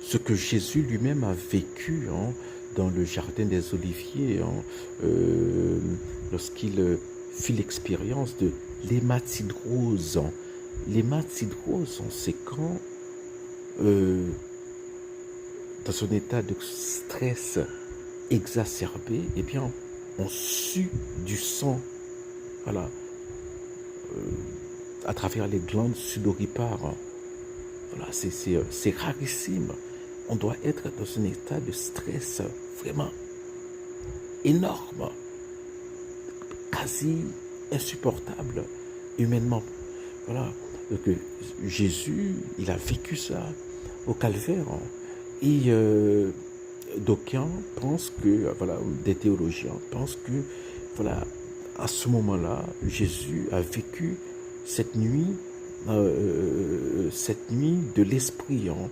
ce que Jésus lui-même a vécu dans le jardin des Oliviers, lorsqu'il fit l'expérience de l'hématidrose. L'hématidrose, c'est quand, dans un état de stress exacerbé, eh bien, on sue du sang, voilà, à travers les glandes sudoripares. Voilà, c'est rarissime. On doit être dans un état de stress vraiment énorme, quasi insupportable humainement. Voilà. Donc, Jésus, il a vécu ça au calvaire. Et d'aucuns pensent que, voilà, des théologiens pensent que, voilà, à ce moment-là, Jésus a vécu cette nuit de l'esprit, voilà,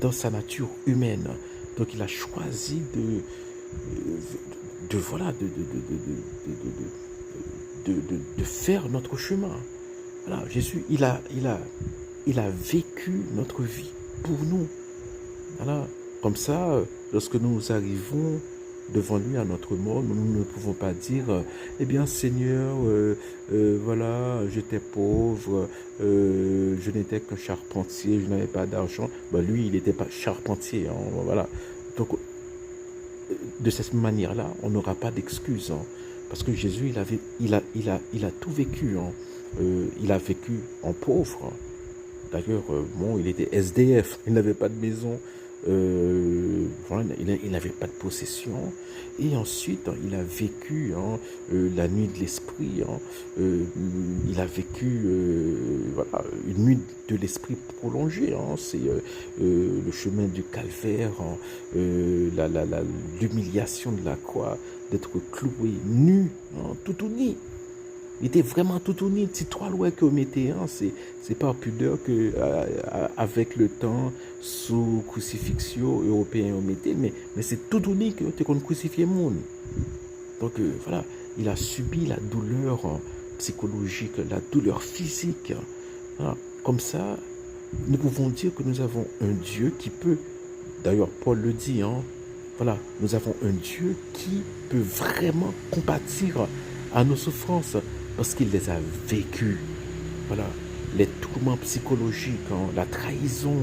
dans sa nature humaine. Donc il a choisi voilà, de faire notre chemin. Voilà, Jésus, il a vécu notre vie pour nous. Voilà, comme ça, lorsque nous arrivons devant lui à notre mort, nous ne pouvons pas dire eh bien Seigneur, voilà, j'étais pauvre, je n'étais qu'un charpentier, je n'avais pas d'argent. Ben, lui, il n'était pas charpentier, voilà. Donc, de cette manière-là, on n'aura pas d'excuses, parce que Jésus, il a tout vécu, il a vécu en pauvre. D'ailleurs, bon, il était SDF, il n'avait pas de maison, voilà, il n'avait pas de possession. Et ensuite, il a vécu la nuit de l'esprit. Il a vécu voilà, une nuit de l'esprit prolongée. C'est le chemin du calvaire, l'humiliation de la croix, d'être cloué nu, tout nu. Il était vraiment tout uni. Si trois lois que vous mettez, c'est par pudeur que avec le temps, sous crucifixion européen, on mettait, mais c'est tout uni que tu crucifié le monde. Donc voilà, il a subi la douleur psychologique, la douleur physique. Voilà. Comme ça, nous pouvons dire que nous avons un Dieu qui peut, d'ailleurs Paul le dit, voilà, nous avons un Dieu qui peut vraiment compatir à nos souffrances, parce qu'il les a vécues. Voilà, les tourments psychologiques, la trahison,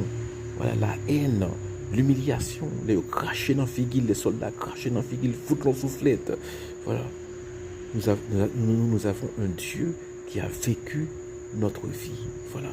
voilà, la haine, l'humiliation, les cracher dans figuille, les soldats cracher dans figuille, foutre leur soufflette. Voilà, nous avons un Dieu qui a vécu notre vie. Voilà.